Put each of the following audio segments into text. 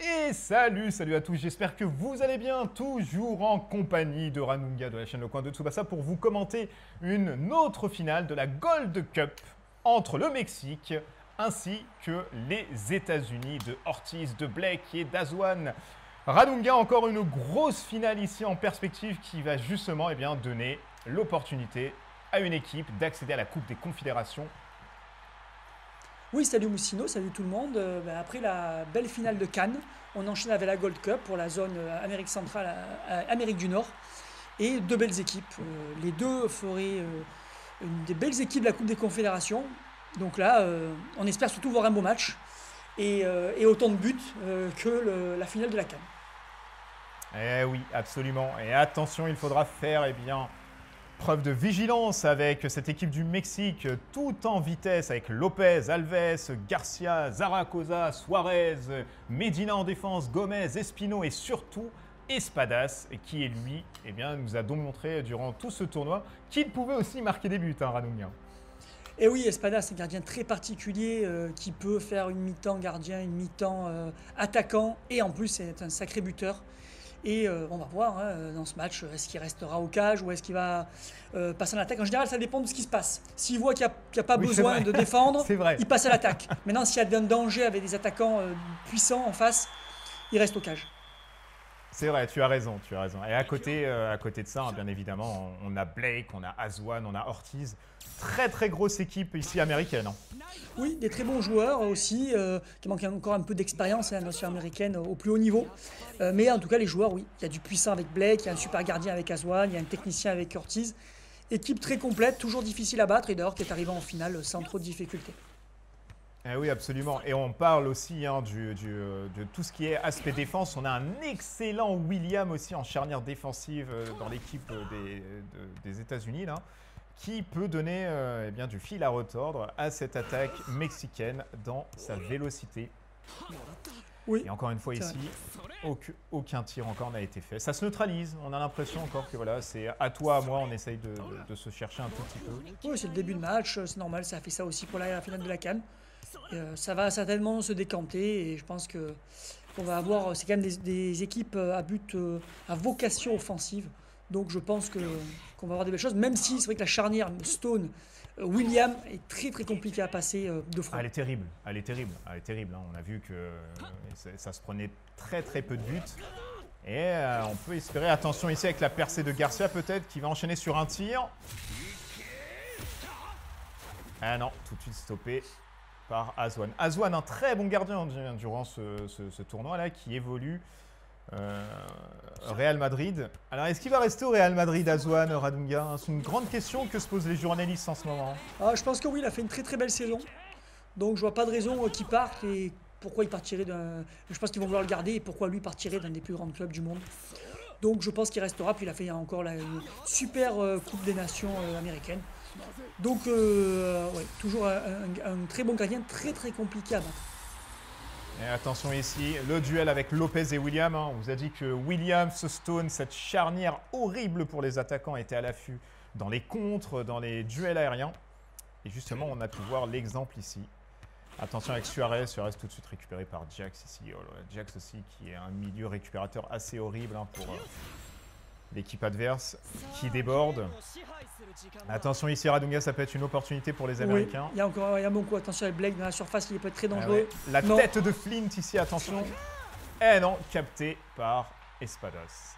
Et salut à tous, j'espère que vous allez bien, toujours en compagnie de Ranunga de la chaîne Le Coin de Tsubasa pour vous commenter une autre finale de la Gold Cup entre le Mexique ainsi que les États-Unis de Ortiz, de Blake et d'Azwan. Ranunga, encore une grosse finale ici en perspective qui va justement donner l'opportunité à une équipe d'accéder à la Coupe des Confédérations. Oui, salut Moussino, salut tout le monde. Après la belle finale de Cannes, on enchaîne avec la Gold Cup pour la zone Amérique centrale, Amérique du Nord. Et deux belles équipes. Les deux feraient des belles équipes de la Coupe des Confédérations. Donc là, on espère surtout voir un beau match et autant de buts que la finale de la Cannes. Eh oui, absolument. Et attention, il faudra faire preuve de vigilance avec cette équipe du Mexique, tout en vitesse, avec Lopez, Alves, Garcia, Zaragoza, Suarez, Medina en défense, Gomez, Espino et surtout Espadas, qui lui nous a donc montré durant tout ce tournoi qu'il pouvait aussi marquer des buts, Ranunga. Et oui, Espadas, c'est un gardien très particulier qui peut faire une mi-temps gardien, une mi-temps attaquant et en plus c'est un sacré buteur. Et on va voir dans ce match, est-ce qu'il restera au cage ou est-ce qu'il va passer en attaque. En général, ça dépend de ce qui se passe. S'il voit qu'il n'y a pas besoin de défendre, il passe à l'attaque. Maintenant, s'il y a un danger avec des attaquants puissants en face, il reste au cage. C'est vrai, tu as raison. Et à côté de ça, bien évidemment, on a Blake, on a Azwan, on a Ortiz. Très grosse équipe ici américaine. Oui, des très bons joueurs aussi, qui manquent encore un peu d'expérience à la nation américaine au plus haut niveau. Mais en tout cas, les joueurs, oui. Il y a du puissant avec Blake, il y a un super gardien avec Azwan, il y a un technicien avec Ortiz. Équipe très complète, toujours difficile à battre et d'ailleurs qui est arrivé en finale sans trop de difficultés. Eh oui, absolument. Et on parle aussi de tout ce qui est aspect défense. On a un excellent William aussi en charnière défensive dans l'équipe des États-Unis, là, qui peut donner du fil à retordre à cette attaque mexicaine dans sa vélocité. Oui. Et encore une fois ici, aucun tir encore n'a été fait. Ça se neutralise. On a l'impression encore que voilà, c'est à toi, à moi, on essaye de se chercher un tout petit peu. Oui, c'est le début de match, c'est normal, ça a fait ça aussi pour la finale de la CAN. Ça va certainement se décanter et je pense qu'on va avoir, c'est quand même des équipes à vocation offensive. Donc je pense qu'on va avoir des belles choses, même si c'est vrai que la charnière Stone-William est très compliquée à passer de front. Elle est terrible. On a vu que ça se prenait très peu de buts. Et on peut espérer, attention ici avec la percée de Garcia peut-être, qui va enchaîner sur un tir. Ah non, tout de suite stoppé par Azwan. Azwan, un très bon gardien durant ce tournoi-là, qui évolue Real Madrid. Alors, est-ce qu'il va rester au Real Madrid, Azwan, Ranunga? C'est une grande question que se posent les journalistes en ce moment. Je pense que oui, il a fait une très belle saison. Donc, je vois pas de raison qu'il parte et pourquoi il partirait d'un... Je pense qu'ils vont vouloir le garder et pourquoi lui partirait d'un des plus grands clubs du monde. Donc, je pense qu'il restera. Puis, il a fait encore une super Coupe des Nations américaine. Donc, ouais, toujours un très bon gardien, très compliqué à battre. Et attention ici, le duel avec Lopez et William. On vous a dit que Williams, Stone, cette charnière horrible pour les attaquants, était à l'affût dans les contres, dans les duels aériens. Et justement, on a pu voir l'exemple ici. Attention avec Suarez tout de suite récupéré par Jax ici. Oh là, Jax aussi qui est un milieu récupérateur assez horrible pour l'équipe adverse qui déborde. Attention ici, Ranunga, ça peut être une opportunité pour les Américains. Oui, il y a bon coup. Attention avec Blake dans la surface, il peut être très dangereux. La tête de Flint ici, attention. Eh non, capté par Espadas,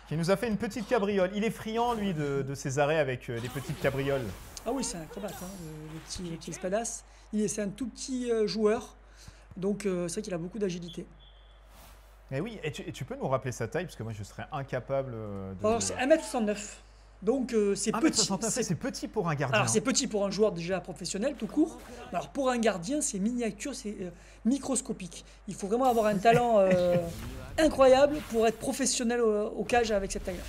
qui nous a fait une petite cabriole. Il est friand, lui, de ses arrêts avec des petites cabrioles. Ah oui, c'est un acrobate, le petit Espadas. C'est un tout petit joueur, donc c'est vrai qu'il a beaucoup d'agilité. Eh oui, et tu peux nous rappeler sa taille, parce que moi je serais incapable de... Alors c'est 1m69, donc c'est petit. 1m69, c'est petit pour un gardien. Alors c'est petit pour un joueur déjà professionnel, tout court. Alors pour un gardien, c'est miniature, c'est microscopique. Il faut vraiment avoir un talent incroyable pour être professionnel au cage avec cette taille-là.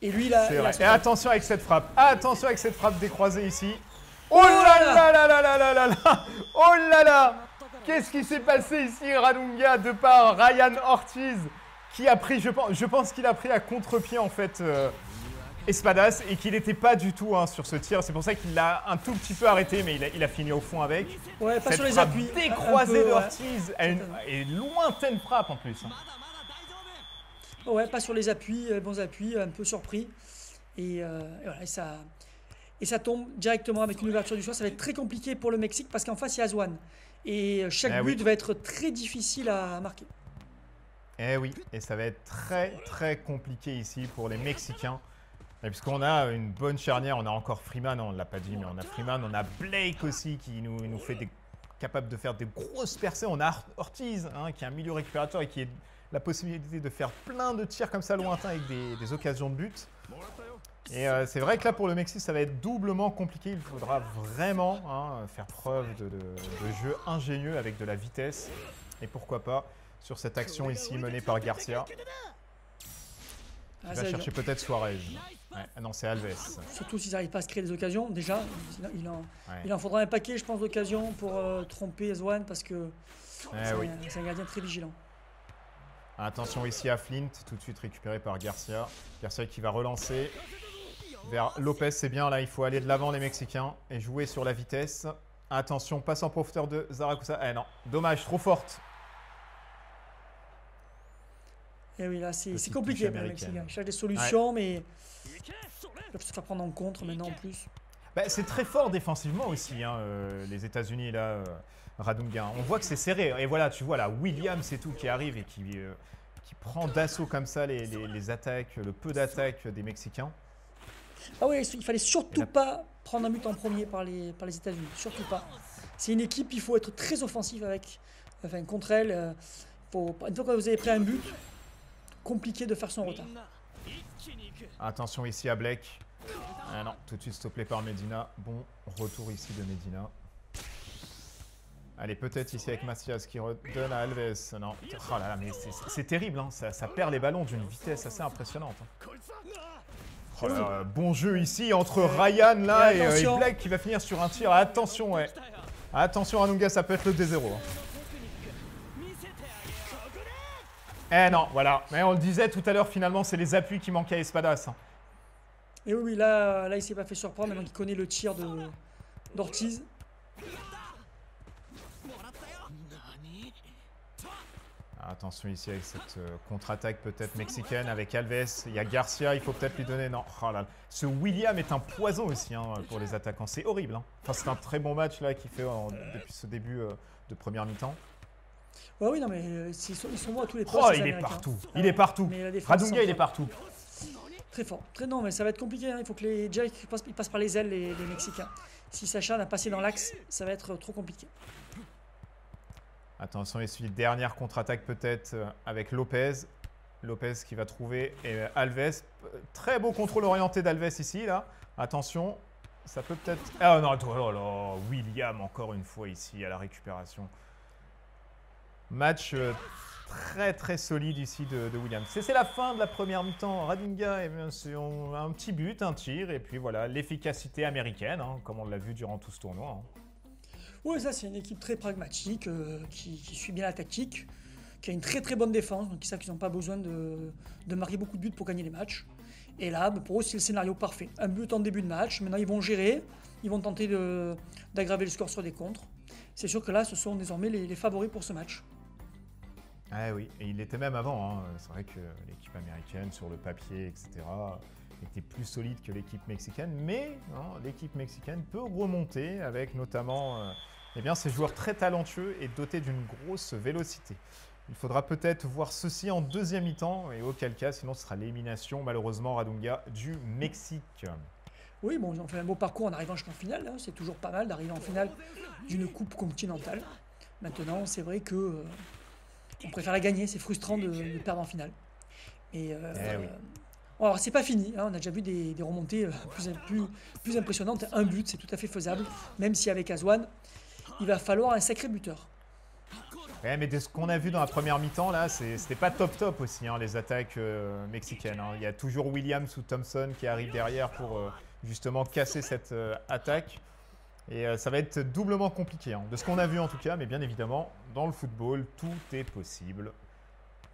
Et lui, il a et attention avec cette frappe. Attention avec cette frappe décroisée ici. Oh là là. Oh là là. Qu'est-ce qui s'est passé ici, Ranunga, de par Ryan Ortiz, qui a pris, je pense qu'il a pris à contre-pied en fait Espadas et qu'il n'était pas du tout sur ce tir. C'est pour ça qu'il l'a un tout petit peu arrêté, mais il a fini au fond avec. Ouais, pas Cette sur les frappe appuis. décroisée Un peu, d'Ortiz et lointaine frappe en plus. Ouais, pas sur les appuis, bons appuis, un peu surpris. Et voilà, et ça tombe directement avec une ouverture du choix. Ça va être très compliqué pour le Mexique parce qu'en face, il y a Zwan. Et chaque but va être très difficile à marquer. Eh oui, et ça va être très très compliqué ici pour les Mexicains. Puisqu'on a une bonne charnière, on a encore Freeman, on ne l'a pas dit, mais on a Freeman, on a Blake aussi qui nous fait capable de faire des grosses percées. On a Ortiz qui est un milieu récupérateur et qui a la possibilité de faire plein de tirs comme ça lointains avec des occasions de but. Et c'est vrai que là pour le Mexique ça va être doublement compliqué, il faudra vraiment faire preuve de jeu ingénieux avec de la vitesse. Et pourquoi pas sur cette action ici menée par Garcia. Il va chercher peut-être Suarez. Ouais. Ah non, c'est Alves. Surtout s'ils n'arrivent pas à se créer des occasions. Déjà, il en faudra un paquet, je pense, d'occasions pour tromper Zwan parce que c'est un gardien très vigilant. Attention ici à Flint, tout de suite récupéré par Garcia. Garcia qui va relancer vers Lopez, c'est bien là, il faut aller de l'avant les Mexicains et jouer sur la vitesse. Attention, passe en profondeur de Zaragoza. Eh non, dommage, trop forte. Et oui, là, c'est compliqué pour les Mexicains. Ils cherchent des solutions, mais ils peuvent se faire prendre en contre maintenant en plus. Bah, c'est très fort défensivement aussi, les États-Unis, là, Radunga. On voit que c'est serré. Et voilà, tu vois là, Williams et tout qui arrive et qui prend d'assaut comme ça les attaques, le peu d'attaques des Mexicains. Ah oui, il fallait surtout pas prendre un but en premier par les États-Unis. Surtout pas. C'est une équipe, il faut être très offensif contre elle. Une fois que vous avez pris un but, compliqué de faire son retard. Attention ici à Blake. Ah non, tout de suite stoppé par Medina. Bon retour ici de Medina. Allez, peut-être ici avec Macias qui redonne à Alves. Non, oh là là, mais c'est terrible, ça perd les ballons d'une vitesse assez impressionnante. Oh là là, bon jeu ici entre Ryan là et Blake qui va finir sur un tir. Attention, ouais. Attention Radunga, ça peut être le D0. Eh non, voilà. Mais on le disait tout à l'heure, finalement, c'est les appuis qui manquaient à Espadas. Et oui, là il s'est pas fait surprendre, maintenant qu'il connaît le tir d'Ortiz. Attention ici avec cette contre-attaque peut-être mexicaine avec Alves. Il y a Garcia, il faut peut-être lui donner... Non, oh là, ce William est un poison aussi pour les attaquants. C'est horrible. Enfin, c'est un très bon match là qu'il fait depuis ce début de première mi-temps. Ouais, oui, non, mais ils sont bons à tous les postes. Oh, il est partout. Il est partout. Radunga, il est partout. Très fort. Non, mais ça va être compliqué. Il faut que les Jake passent par les ailes, les Mexicains. Si Sacha n'a passé dans l'axe, ça va être trop compliqué. Attention, ici, dernière contre-attaque peut-être avec Lopez. Lopez qui va trouver Alves. Très beau contrôle orienté d'Alves ici, là. Attention, ça peut peut-être... Ah non, oh là, William encore une fois ici à la récupération. Match très très solide ici de Williams. C'est la fin de la première mi-temps. Radunga, un petit but, un tir, et puis voilà, l'efficacité américaine, comme on l'a vu durant tout ce tournoi. Oui, ça c'est une équipe très pragmatique, qui suit bien la tactique, qui a une très très bonne défense, donc ils savent qu'ils n'ont pas besoin de marquer beaucoup de buts pour gagner les matchs. Et là, pour eux, c'est le scénario parfait. Un but en début de match, maintenant ils vont gérer, ils vont tenter d'aggraver le score sur des contres. C'est sûr que là, ce sont désormais les favoris pour ce match. Ah oui, et il l'était même avant. C'est vrai que l'équipe américaine, sur le papier, etc., était plus solide que l'équipe mexicaine. Mais l'équipe mexicaine peut remonter avec notamment ces joueurs très talentueux et dotés d'une grosse vélocité. Il faudra peut-être voir ceci en deuxième mi-temps, et auquel cas, sinon ce sera l'élimination, malheureusement, Radunga, du Mexique. Oui, bon, ils ont fait un beau parcours en arrivant jusqu'en finale. C'est toujours pas mal d'arriver en finale d'une coupe continentale. Maintenant, c'est vrai que on préfère la gagner. C'est frustrant de perdre en finale. Et oui. Alors, c'est pas fini. On a déjà vu des remontées plus impressionnantes. Un but, c'est tout à fait faisable. Même si avec Azwan, il va falloir un sacré buteur. Ouais, mais de ce qu'on a vu dans la première mi-temps, là, c'était pas top aussi, les attaques mexicaines. Il y a toujours Williams ou Thompson qui arrivent derrière pour justement casser cette attaque. Et ça va être doublement compliqué, de ce qu'on a vu en tout cas. Mais bien évidemment, dans le football, tout est possible.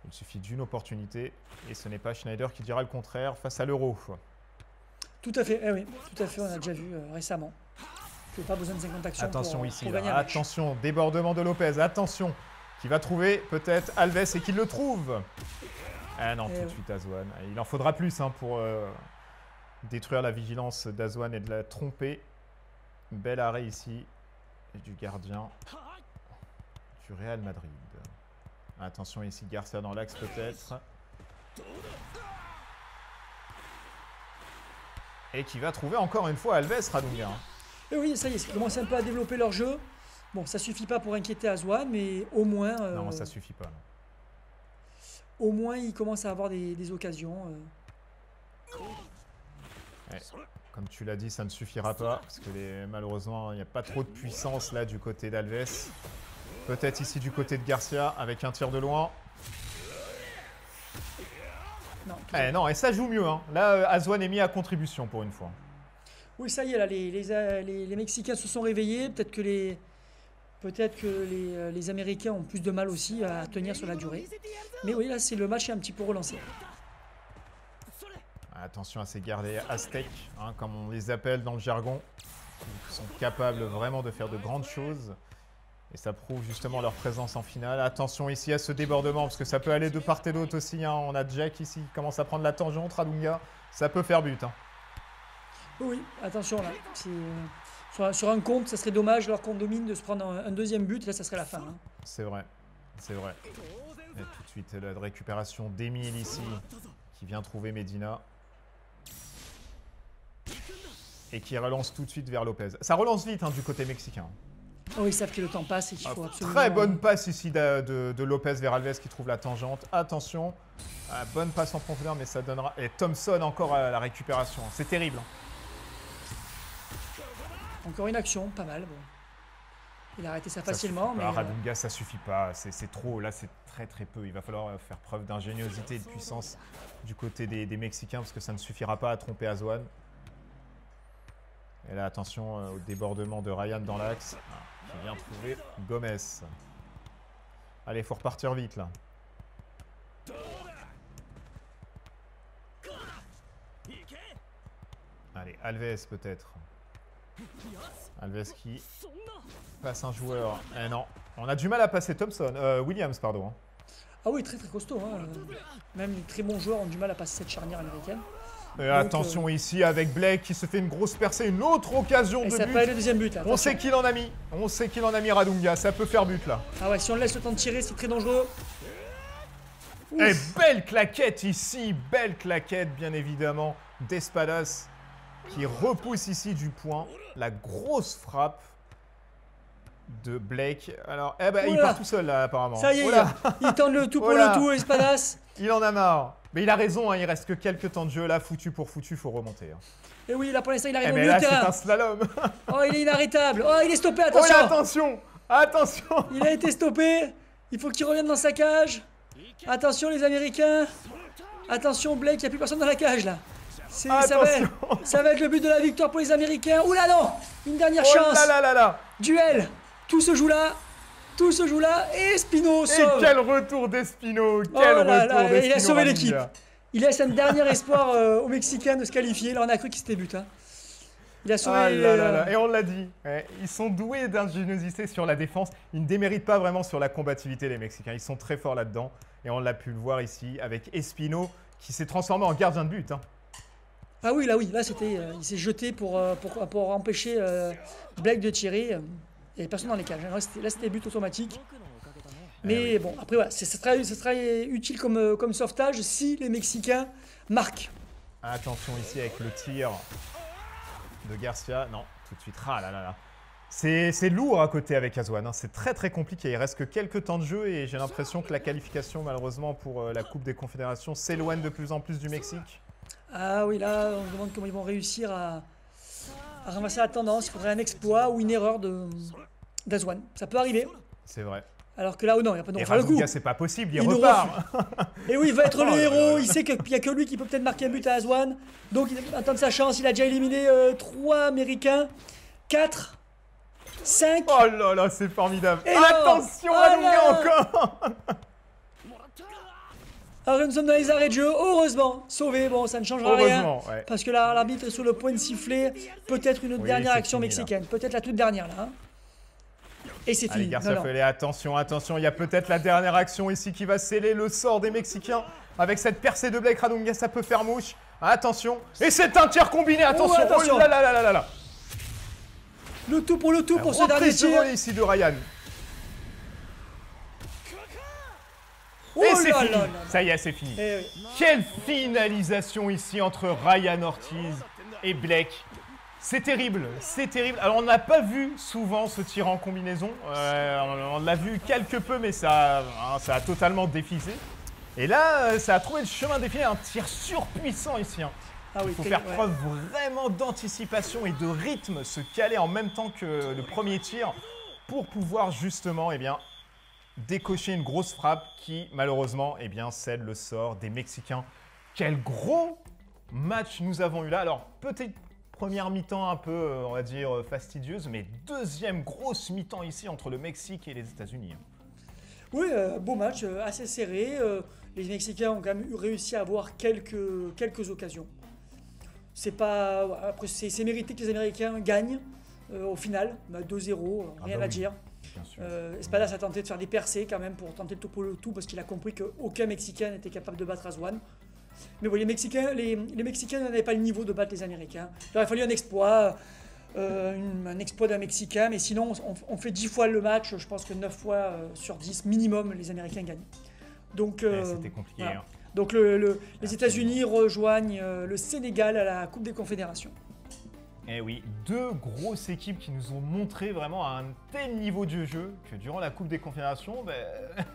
Il suffit d'une opportunité. Et ce n'est pas Schneider qui dira le contraire face à l'Euro. Tout à fait, eh oui, tout à fait, on a déjà vu récemment. Il n'y a pas besoin de 50 actions Attention pour, ici, pour là. gagner un match. Attention, débordement de Lopez, attention. Qui va trouver peut-être Alves et qu'il le trouve. Ah non, tout de suite Azwan. Il en faudra plus hein, pour détruire la vigilance d'Azwan et de la tromper. Bel arrêt ici du gardien du Real Madrid. Attention ici, Garcia dans l'axe peut-être. Et qui va trouver encore une fois Alves, Radunga. Et oui, ça y est, ils commencent un peu à développer leur jeu. Bon, ça suffit pas pour inquiéter Azwan, mais au moins... non, ça suffit pas. Non. Au moins, ils commencent à avoir des occasions. Ouais. Comme tu l'as dit, ça ne suffira pas. Parce que malheureusement, il n'y a pas trop de puissance là du côté d'Alves. Peut-être ici du côté de Garcia avec un tir de loin. Non, non, et ça joue mieux. Hein. Là, Azwan est mis à contribution pour une fois. Oui, ça y est, là, les Mexicains se sont réveillés. Peut-être que les Américains ont plus de mal aussi à tenir sur la durée. Mais oui, là, le match est un petit peu relancé. Attention à ces gardiens aztèques, hein, comme on les appelle dans le jargon. Ils sont capables vraiment de faire de grandes choses. Et ça prouve justement leur présence en finale. Attention ici à ce débordement, parce que ça peut aller de part et d'autre aussi. Hein. On a Jack ici qui commence à prendre la tangente, Radunga. Ça peut faire but. Hein. Oui, attention là. Sur un compte, ça serait dommage, alors qu'on domine, de se prendre un deuxième but. Là, ça serait la fin. Hein. C'est vrai, c'est vrai. Et tout de suite, la récupération d'Emile ici, qui vient trouver Medina. Et qui relance tout de suite vers Lopez. Ça relance vite hein, du côté mexicain. Oh, ils savent que le temps passe et qu'il faut absolument... Très bonne passe ici de Lopez vers Alves qui trouve la tangente. Attention, bonne passe en profondeur, mais ça donnera... Et Thompson encore à la récupération. C'est terrible. Hein. Encore une action, pas mal. Bon. Il a arrêté ça facilement. Mais Radunga, ça suffit pas. C'est trop. Là, c'est très très peu. Il va falloir faire preuve d'ingéniosité et de puissance du côté des Mexicains parce que ça ne suffira pas à tromper Azwan. Et là, attention au débordement de Ryan dans l'axe. Qui vient trouver Gomez. Allez, il faut repartir vite là. Allez, Alves peut-être. Alves qui passe un joueur. Eh non, on a du mal à passer Thompson. Williams, pardon. Hein. Ah oui, très très costaud. Hein. Même les très bons joueurs ont du mal à passer cette charnière américaine. Et donc, attention ici avec Blake qui se fait une grosse percée, une autre occasion de ça but. peut être le deuxième but. Là, on sait qu'il en a mis. On sait qu'il en a mis Radunga. Ça peut faire but là. Ah ouais, si on laisse le temps de tirer, c'est très dangereux. Ouf. Et belle claquette ici. Belle claquette, bien évidemment, d'Espadas qui repousse ici du point. La grosse frappe de Blake. Alors, il part tout seul là apparemment. Ça y est, il tente le tout pour le tout, Espadas. Il en a marre. Mais il a raison, hein, il reste que quelques temps de jeu là, foutu pour foutu, faut remonter. Hein. Et oui, là pour l'instant il arrive au milieu de c'est terrain. un slalom. Oh, il est inarrêtable. Oh, il est stoppé, attention. Oh, attention. Attention. Il a été stoppé. Il faut qu'il revienne dans sa cage. Attention les Américains. Attention Blake, il n'y a plus personne dans la cage là. Ça va être le but de la victoire pour les Américains. Oula non. Une dernière chance. Là. Duel. Tout se joue là. Tout se joue là. Et Espino sauve. Et quel retour d'Espino. Quel retour d'Espino. Il a sauvé l'équipe. Il laisse un dernier espoir aux Mexicains de se qualifier. Là, on a cru qu'il s'était but. Hein. Il a sauvé... Et on l'a dit. Ils sont doués d'ingéniosité sur la défense. Ils ne déméritent pas vraiment sur la combativité, les Mexicains. Ils sont très forts là-dedans. Et on l'a pu le voir ici avec Espino qui s'est transformé en gardien de but. Hein. Ah oui, là c'était, il s'est jeté pour empêcher Blake de tirer. Il n'y avait personne dans les cages. Là, c'était but automatique. Mais bon, après, voilà, ça sera utile comme sauvetage si les Mexicains marquent. Attention ici avec le tir de Garcia. Non, tout de suite. Ah là. C'est lourd à côté avec Azwan. Hein. C'est très très compliqué. Il reste que quelques temps de jeu et j'ai l'impression que la qualification, malheureusement, pour la Coupe des Confédérations s'éloigne de plus en plus du Mexique. Ah oui, là, on se demande comment ils vont réussir à ramasser la tendance. Il faudrait un exploit ou une erreur d'Azwan. Ça peut arriver. C'est vrai. Alors que là, non, il n'y a pas de faire le coup. C'est pas possible, il repart. Et oui, il va être le héros. Il sait qu'il n'y a que lui qui peut peut-être marquer un but à Azwan. Donc, il attend de sa chance. Il a déjà éliminé 3 Américains. 4, 5. Oh là, c'est formidable. Et attention, Radunga encore. Alors nous sommes dans les arrêts de jeu, heureusement, sauvé, bon ça ne changera rien. Heureusement, ouais. Parce que là, l'arbitre est sur le point de siffler, peut-être une Oui, dernière c'est action fini, mexicaine, peut-être la toute dernière là. Hein. Et c'est Allez, fini. Garcia Non, non. Fele, attention, attention, il y a peut-être la dernière action ici qui va sceller le sort des Mexicains. Avec cette percée de Blake Radunga, ça peut faire mouche. Attention, et c'est un tir combiné, attention, Oh, attention. oh là là là là là là. Le tout pour ce dernier Reprise de tir. volée ici de Ryan. Oh Et c'est là fini, là là. ça y est, c'est fini. Eh oui. Quelle finalisation ici entre Ryan Ortiz et Blake. C'est terrible, c'est terrible. Alors on n'a pas vu souvent ce tir en combinaison. On l'a vu quelque peu, mais ça a totalement défisé. Et là, ça a trouvé le chemin défilé, un tir surpuissant ici. Hein. Ah oui, Il faut quel- faire ouais. preuve vraiment d'anticipation et de rythme, se caler en même temps que le premier tir pour pouvoir justement décocher une grosse frappe qui malheureusement scelle le sort des Mexicains. Quel gros match nous avons eu là. Alors peut-être première mi-temps un peu, on va dire, fastidieuse, mais deuxième grosse mi-temps ici entre le Mexique et les États-Unis. Oui, beau match, assez serré. Les Mexicains ont quand même réussi à avoir quelques occasions. C'est pas. Après, c'est mérité que les Américains gagnent au final, 2-0, rien bah à oui. dire. Bien sûr. Espadas a tenté de faire des percées quand même pour tenter de topo le tout parce qu'il a compris qu'aucun Mexicain n'était capable de battre Aswan. Mais bon, les Mexicains n'avaient pas le niveau de battre les Américains. Il aurait fallu un exploit, un exploit d'un Mexicain, mais sinon on fait 10 fois le match, je pense que 9 fois sur 10 minimum les Américains gagnent. Donc, C'était compliqué. voilà. Hein. Donc les États-Unis rejoignent le Sénégal à la Coupe des Confédérations. Eh oui, deux grosses équipes qui nous ont montré vraiment un tel niveau de jeu que durant la Coupe des Confédérations,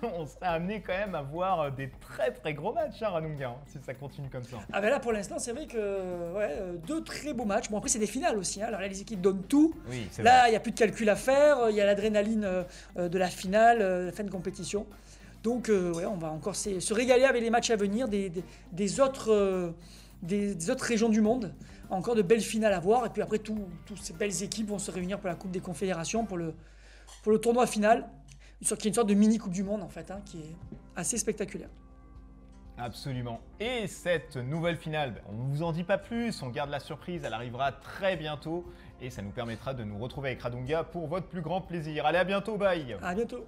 on serait amené quand même à voir des très très gros matchs, hein, Radunga, hein, si ça continue comme ça. Ah ben là pour l'instant c'est vrai que deux très beaux matchs. Bon après c'est des finales aussi, hein. Alors là les équipes donnent tout. Oui, c'est Là vrai. il n'y a plus de calcul à faire, il y a l'adrénaline de la finale, la fin de compétition. Donc on va encore se régaler avec les matchs à venir des autres régions du monde. Encore de belles finales à voir. Et puis après, toutes ces belles équipes vont se réunir pour la Coupe des Confédérations, pour le tournoi final, qui est une sorte de mini Coupe du Monde en fait, hein, qui est assez spectaculaire. Absolument. Et cette nouvelle finale, on ne vous en dit pas plus, on garde la surprise, elle arrivera très bientôt et ça nous permettra de nous retrouver avec Radunga pour votre plus grand plaisir. Allez, à bientôt, bye. À bientôt.